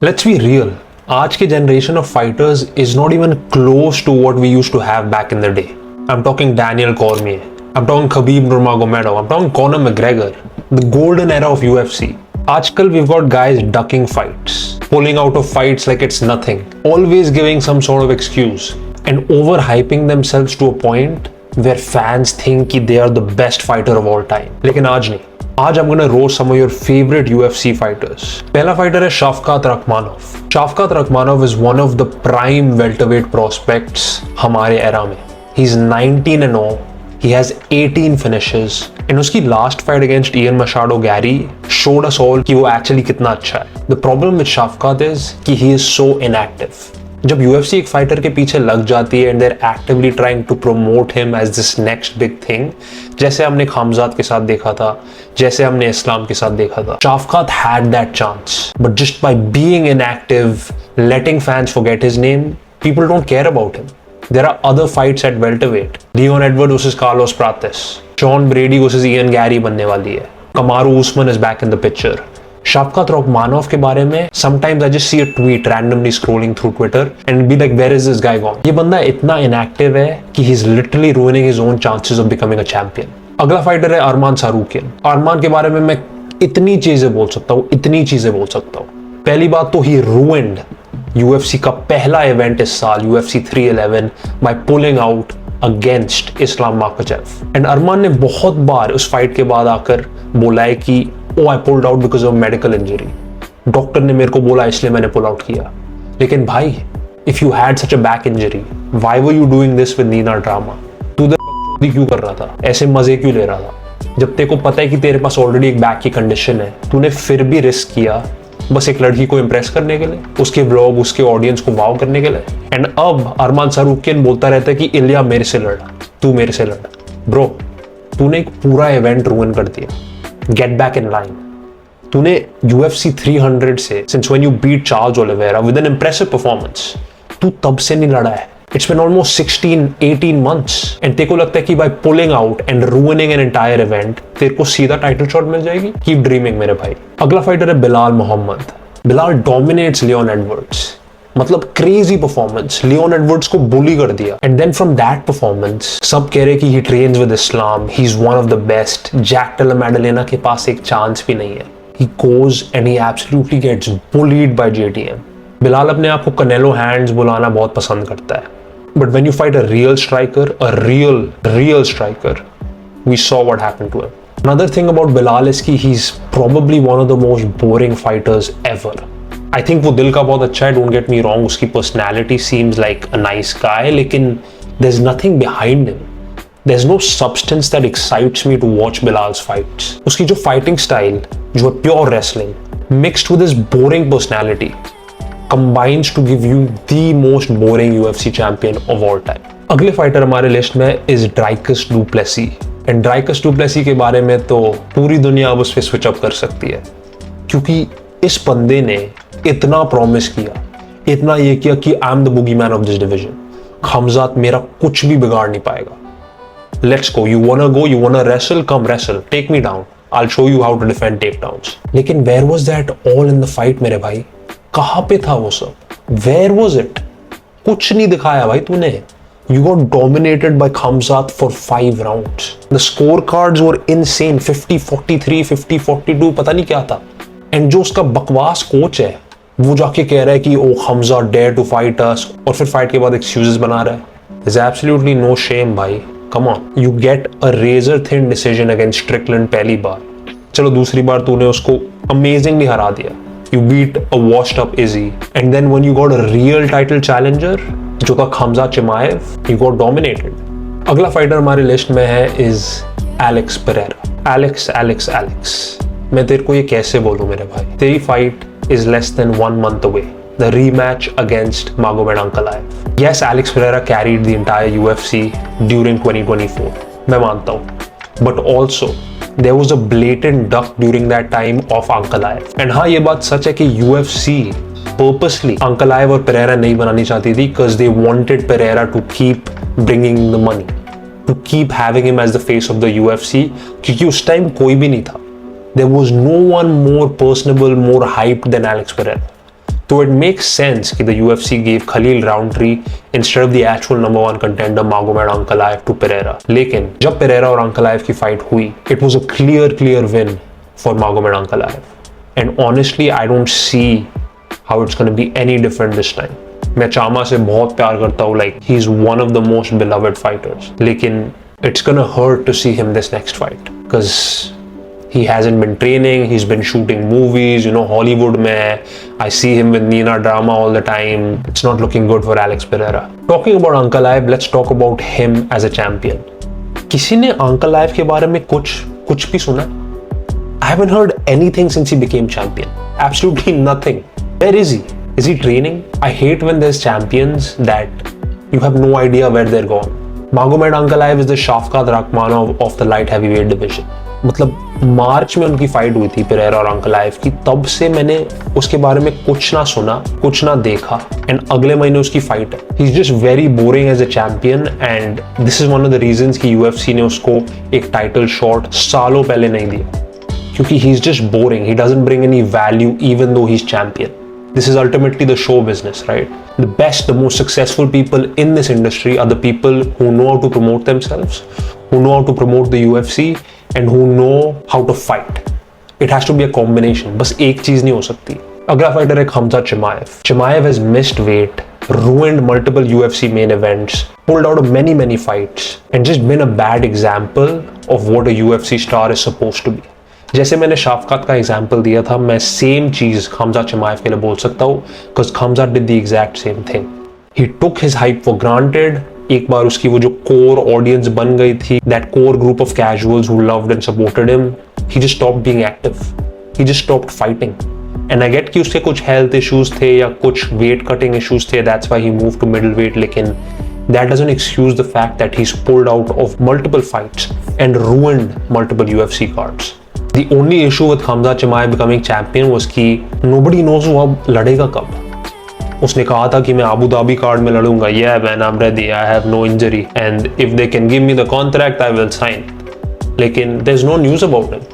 Let's be real. आज के generation of fighters is not even close to what we used to have back in the day. I'm talking Daniel Cormier. I'm talking Khabib Nurmagomedov. I'm talking Conor McGregor. The golden era of UFC. आजकल we've got guys ducking fights, pulling out of fights like it's nothing, always giving some sort of excuse, and overhyping themselves to a point where fans think कि they are the best fighter of all time. लेकिन आज नहीं. आज I'm gonna roast some of your favorite UFC fighters. पहला fighter है शाफकात रखमानोव. शाफकात रखमानोव is one of the prime welterweight prospects हमारे era में. He's 19-0. He has 18 finishes. And उसकी last fight against Ian Machado Gary showed us all कि वो actually कितना अच्छा है. The problem with शाफकात is कि he is so inactive. जब UFC एक फाइटर के पीछे लग जाती है and they're actively trying to promote him as this next big thing, जैसे हमने खामजात के साथ देखा था, जैसे हमने इस्लाम के साथ देखा था, शाफकात had that chance, but just by being inactive, letting fans forget his name, people don't care about him. There are other fights at welterweight. Leon Edwards versus Carlos Prates, Sean Brady versus Ian Gary बनने वाली है. Kamaru Usman is back in the picture. शाफकात रखमानोव के बारे में sometimes I just see a tweet randomly scrolling through Twitter and be like, where is this guy gone? ये बंदा इतना inactive है कि he's literally ruining his own chances of becoming a champion. अगला fighter है अरमान सारूकियन. अरमान के बारे में मैं इतनी चीजें बोल सकता हूँ. पहली बात तो he ruined UFC का पहला इवेंट इस साल UFC 311 by pulling out against Islam Makhachev. And अरमान ने बहुत बार उस फाइट के बाद आकर बोला है कि I pulled out because of medical injury. Doctor ने मेरे को बोला इसलिए मैंने पुल आउट किया. लेकिन भाई, if you had such a back injury, why were you doing this with Nina Drama? तू इधर क्यों कर रहा था? ऐसे मजे क्यों ले रहा था? जब तेरे को पता है कि तेरे पास ऑलरेडी एक बैक की कंडीशन है, तूने फिर भी रिस्क किया बस एक लड़की को इम्प्रेस करने के लिए, उसके व्लॉग, उसके ऑडियंस को वाव करने के लिए. एंड अब अरमान सारूकियन बोलता रहता है कि इलिया मेरे से लड़, तू मेरे से लड़. ब्रो, तूने एक पूरा इवेंट रूइन कर दिया. Get back in line. तूने UFC 300 से since when you beat Charles Oliveira with an impressive performance, तू तब से नहीं लड़ा है. It's been almost 16-18 months and तेरे को लगता है कि by pulling out and ruining an entire event तेरे को सीधा टाइटल शॉट मिल जाएगी? Keep dreaming मेरे भाई. अगला फाइटर है Belal Muhammad. Belal dominates Leon Edwards. मतलब क्रेजी परफॉर्मेंस. लियोन एडवर्ड्स को बुली कर दिया. And then from that performance सब कह रहे कि he trains with Islam, he is one of the best. Jack Della Maddalena के पास एक चांस भी नहीं है. He goes and he absolutely gets bullied by JDM. Belal अपने आप को कनेलो हैंड्स बुलाना बहुत पसंद करता है. But when you fight a real striker, a real striker, we saw what happened to him. Another thing about Bilal is कि he's probably one of the most boring fighters ever. I think वो दिल का बहुत अच्छा है, don't get me wrong, उसकी personality seems like a nice guy, लेकिन there's nothing behind him. There's no substance that excites me to watch Bilal's fights. उसकी जो fighting style, जो है pure wrestling, mixed with his boring personality, combines to give you the most boring UFC champion of all time. अगले fighter हमारे list में is Dricus du Plessis. And Dricus du Plessis के बारे में तो पूरी दुनिया अब उस पे स्विच अप कर सकती है, क्योंकि इस बंदे ने इतना प्रॉमिस किया, इतना ये किया कि I am the boogeyman of this division. Khamzat मेरा कुछ भी बिगाड़ नहीं पाएगा. Let's go, you wanna wrestle, come wrestle, take me down, I will show you how to defend takedowns. लेकिन where was that all in the fight मेरे भाई? कहां पे था वो सब? Where was it? कुछ नहीं दिखाया भाई तूने. You got dominated by Khamzat for 5 rounds. The scorecards were insane. 50-43, 50-42, पता नहीं क्या था. And जो उसका बकवास कोच है, वो जाके कह रहा है कि ओ Khamzat dare to fight us, और फिर फाइट के बाद excuses बना रहा है. There's absolutely no shame भाई. Come on. You get a razor thin decision against Strickland पहली बार. चलो दूसरी बार तूने उसको amazingly हरा दिया. You beat a washed up Izzy. And then when you got a real title challenger, जो था Khamzat Chimaev, you got dominated. अगला फाइटर हमारी लिस्ट में है is Alex Pereira. Alex. मैं तेरे को ये कैसे बोलूं मेरे भाई? तेरी fight is less than 1 month away. The rematch against Magomed Ankalaev. Yes, Alex Pereira carried the entire UFC during 2024. मैं मानता हूँ. But also, there was a blatant duck during that time of Ankalaev. And हाँ, ये बात सच है कि UFC purposely Ankalaev और Pereira नहीं बनानी चाहती थी because they wanted Pereira to keep bringing the money, to keep having him as the face of the UFC, क्योंकि उस टाइम कोई भी नहीं था. There was no one more personable, more hyped than Alex Pereira. So it makes sense that the UFC gave Khalil Roundtree instead of the actual number one contender Magomed Ankalaev to Pereira. लेकिन जब Pereira और Ankalaev की fight हुई, it was a clear win for Magomed Ankalaev. And honestly, I don't see how it's going to be any different this time. मैं चामा से बहुत प्यार करता हूँ, like he's one of the most beloved fighters. लेकिन it's gonna hurt to see him this next fight because he hasn't been training, he's been shooting movies, you know, Hollywood mein. I see him with Nina Drama all the time. It's not looking good for Alex Pereira. Talking about Ankalaev, let's talk about him as a champion. किसी ने Ankalaev के बारे में कुछ भी सुना? I haven't heard anything since he became champion. Absolutely nothing. Where is he? Is he training? I hate when there's champions that you have no idea where they're gone. Magomed Ankalaev is the Shavkat Rakhmonov of the light heavyweight division. मतलब मार्च में उनकी fight हुई थी पेरेरा और अंकलाएव की, तब से मैंने उसके बारे में कुछ ना सुना, कुछ ना देखा, एंड अगले महीने उसकी फाइट है. He is just very boring as a champion and this is one of the reasons कि यूएफसी ने उसको एक टाइटल शॉट सालों पहले नहीं दिया, क्योंकि ही is just boring. He doesn't bring any value even though he is champion. This is ultimately the show business, right? The best, the most successful people in this industry are the people who know how to promote themselves, who know how to promote the UFC, and who know how to fight. It has to be a combination. बस एक चीज नहीं हो सकती. अगला fighter है Khamzat Chimaev. Chimaev has missed weight, ruined multiple UFC main events, pulled out of many fights, and just been a bad example of what a UFC star is supposed to be. जैसे मैंने शाफकात का example दिया था, मैं same चीज Khamzat Chimaev के लिए बोल सकता हूँ, because Khamzat did the exact same thing. He took his hype for granted. एक बार उसकी वो जो कोर ऑडियंस बन गई थी, that core group of casuals who loved and supported him, he just stopped being active. He just stopped fighting. And I get कि उसके कुछ health issues थे या कुछ weight cutting issues थे, that's why he moved to middleweight, लेकिन that doesn't excuse the fact that he's pulled out of multiple fights and ruined multiple UFC cards. The only issue with Khamzat Chimaev becoming champion was कि nobody knows वो अब लड़ेगा कब. उसने कहा था कि मैं अबू धाबी कार्ड में लड़ूंगा. Yeah man, I'm ready. I have no injury and if they can give me the contract, I will sign. लेकिन there's no news about him.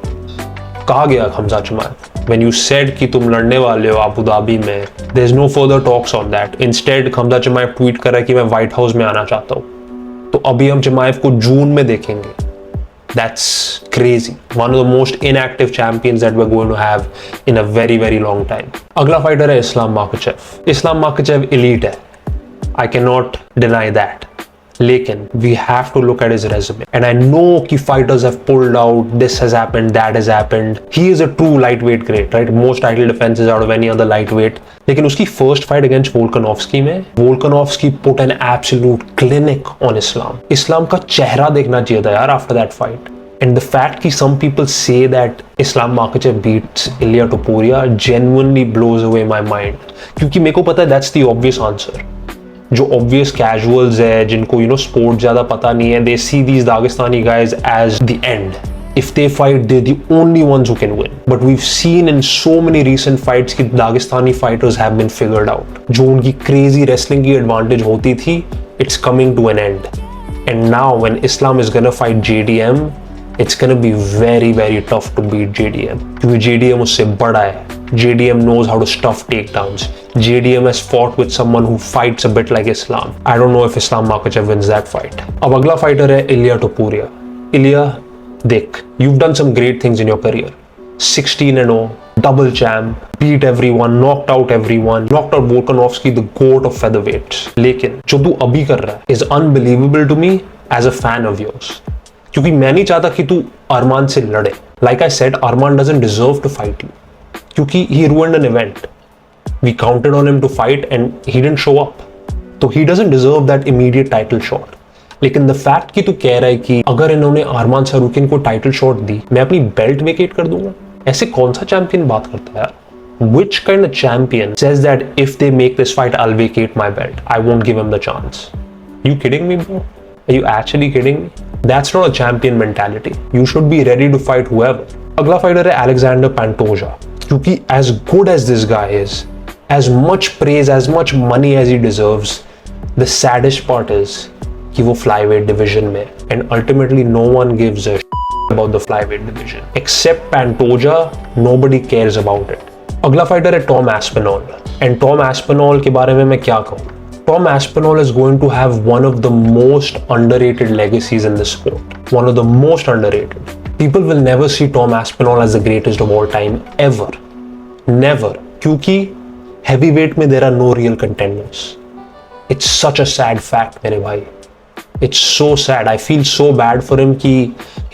कहाँ गया Khamzat Chimaev? When you said कि तुम लड़ने वाले हो Abu Dhabi में, there's no further talks on that. Instead, Khamzat Chimaev tweet कर रहा है कि मैं व्हाइट हाउस में आना चाहता हूँ. तो अभी हम Chimaev को जून में देखेंगे. That's crazy. One of the most inactive champions that we're going to have in a very long time. अगला फाइटर है Islam Makhachev. Islam Makhachev elite है. I cannot deny that. लेकिन we have to look at his resume. And I know कि fighters have pulled out, this has happened, that has happened. He is a true lightweight great, right? Most title defenses out of any other lightweight. लेकिन उसकी first fight against Volkanovski में Volkanovski put an absolute clinic on Islam. Islam का चेहरा देखना चाहिए था यार after that fight. And the fact कि some people say that Islam Makhachev beats Ilia Topuria genuinely blows away my mind. क्योंकि मेरे को पता है that's the obvious answer. जो obvious casuals है, जिनको you know sport ज़्यादा पता नहीं है, they see these Dagestani guys as the end. If they fight, they're the only ones who can win. But we've seen in so many recent fights कि Dagestani fighters have been figured out. जो उनकी crazy wrestling की advantage होती थी, it's coming to an end. And now when Islam is gonna fight JDM, it's gonna be very tough to beat JDM. क्योंकि JDM उससे बड़ा है. JDM knows how to stuff takedowns. JDM has fought with someone who fights a bit like Islam. I don't know if Islam Makhachev wins that fight. अब अगला fighter है Ilia Topuria. Ilia, देख, you've done some great things in your career. 16-0, double champ, beat everyone, knocked out everyone, knocked out Volkanovski, the goat of featherweights. लेकिन जो तू अभी कर रहा है is unbelievable to me as a fan of yours. क्योंकि मैं नहीं चाहता कि तू अरमान से लड़े. Like I said, Arman doesn't deserve to fight you. क्योंकि he ruined an event. We counted on him to fight and he didn't show up. तो he doesn't deserve that immediate title shot. लेकिन the fact कि तू कह रहा है कि अगर इन्होंने अरमान सारुकिन को टाइटल शॉट दी, मैं अपनी बेल्ट वेकेट कर दूंगा. ऐसे कौन सा चैंपियन बात करता है यार? Which kind of champion says that if they make this fight, I'll vacate my belt? I won't give him the chance. Are you kidding me, bro? Are you actually kidding me? That's not a champion mentality. You should be ready to fight whoever. अगला fighter है Alexander Pantoja. क्योंकि as good as this guy is, as much praise, as much money as he deserves, the saddest part is कि वो flyweight division में, and ultimately no one gives a about the flyweight division except Pantoja. Nobody cares about it. अगला fighter है Tom Aspinall, and Tom Aspinall के बारे में मैं क्या कहूँ. Tom Aspinall is going to have one of the most underrated legacies in the sport. One of the most underrated. People will never see Tom Aspinall as the greatest of all time, ever. Never. क्योंकि heavyweight में there are no real contenders. It's such a sad fact, मेरे भाई. It's so sad. I feel so bad for him कि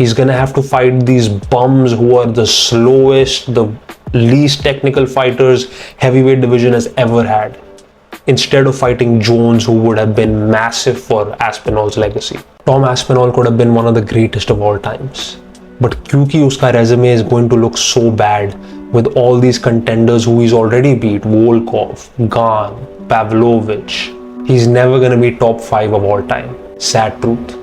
he's gonna have to fight these bums who are the slowest, the least technical fighters heavyweight division has ever had, instead of fighting Jones, who would have been massive for Aspinall's legacy. Tom Aspinall could have been one of the greatest of all times. But क्योंकि उसका resume is going to look so bad with all these contenders who he's already beat, Volkov, Gane, Pavlovich, he's never going to be top 5 of all time. Sad truth.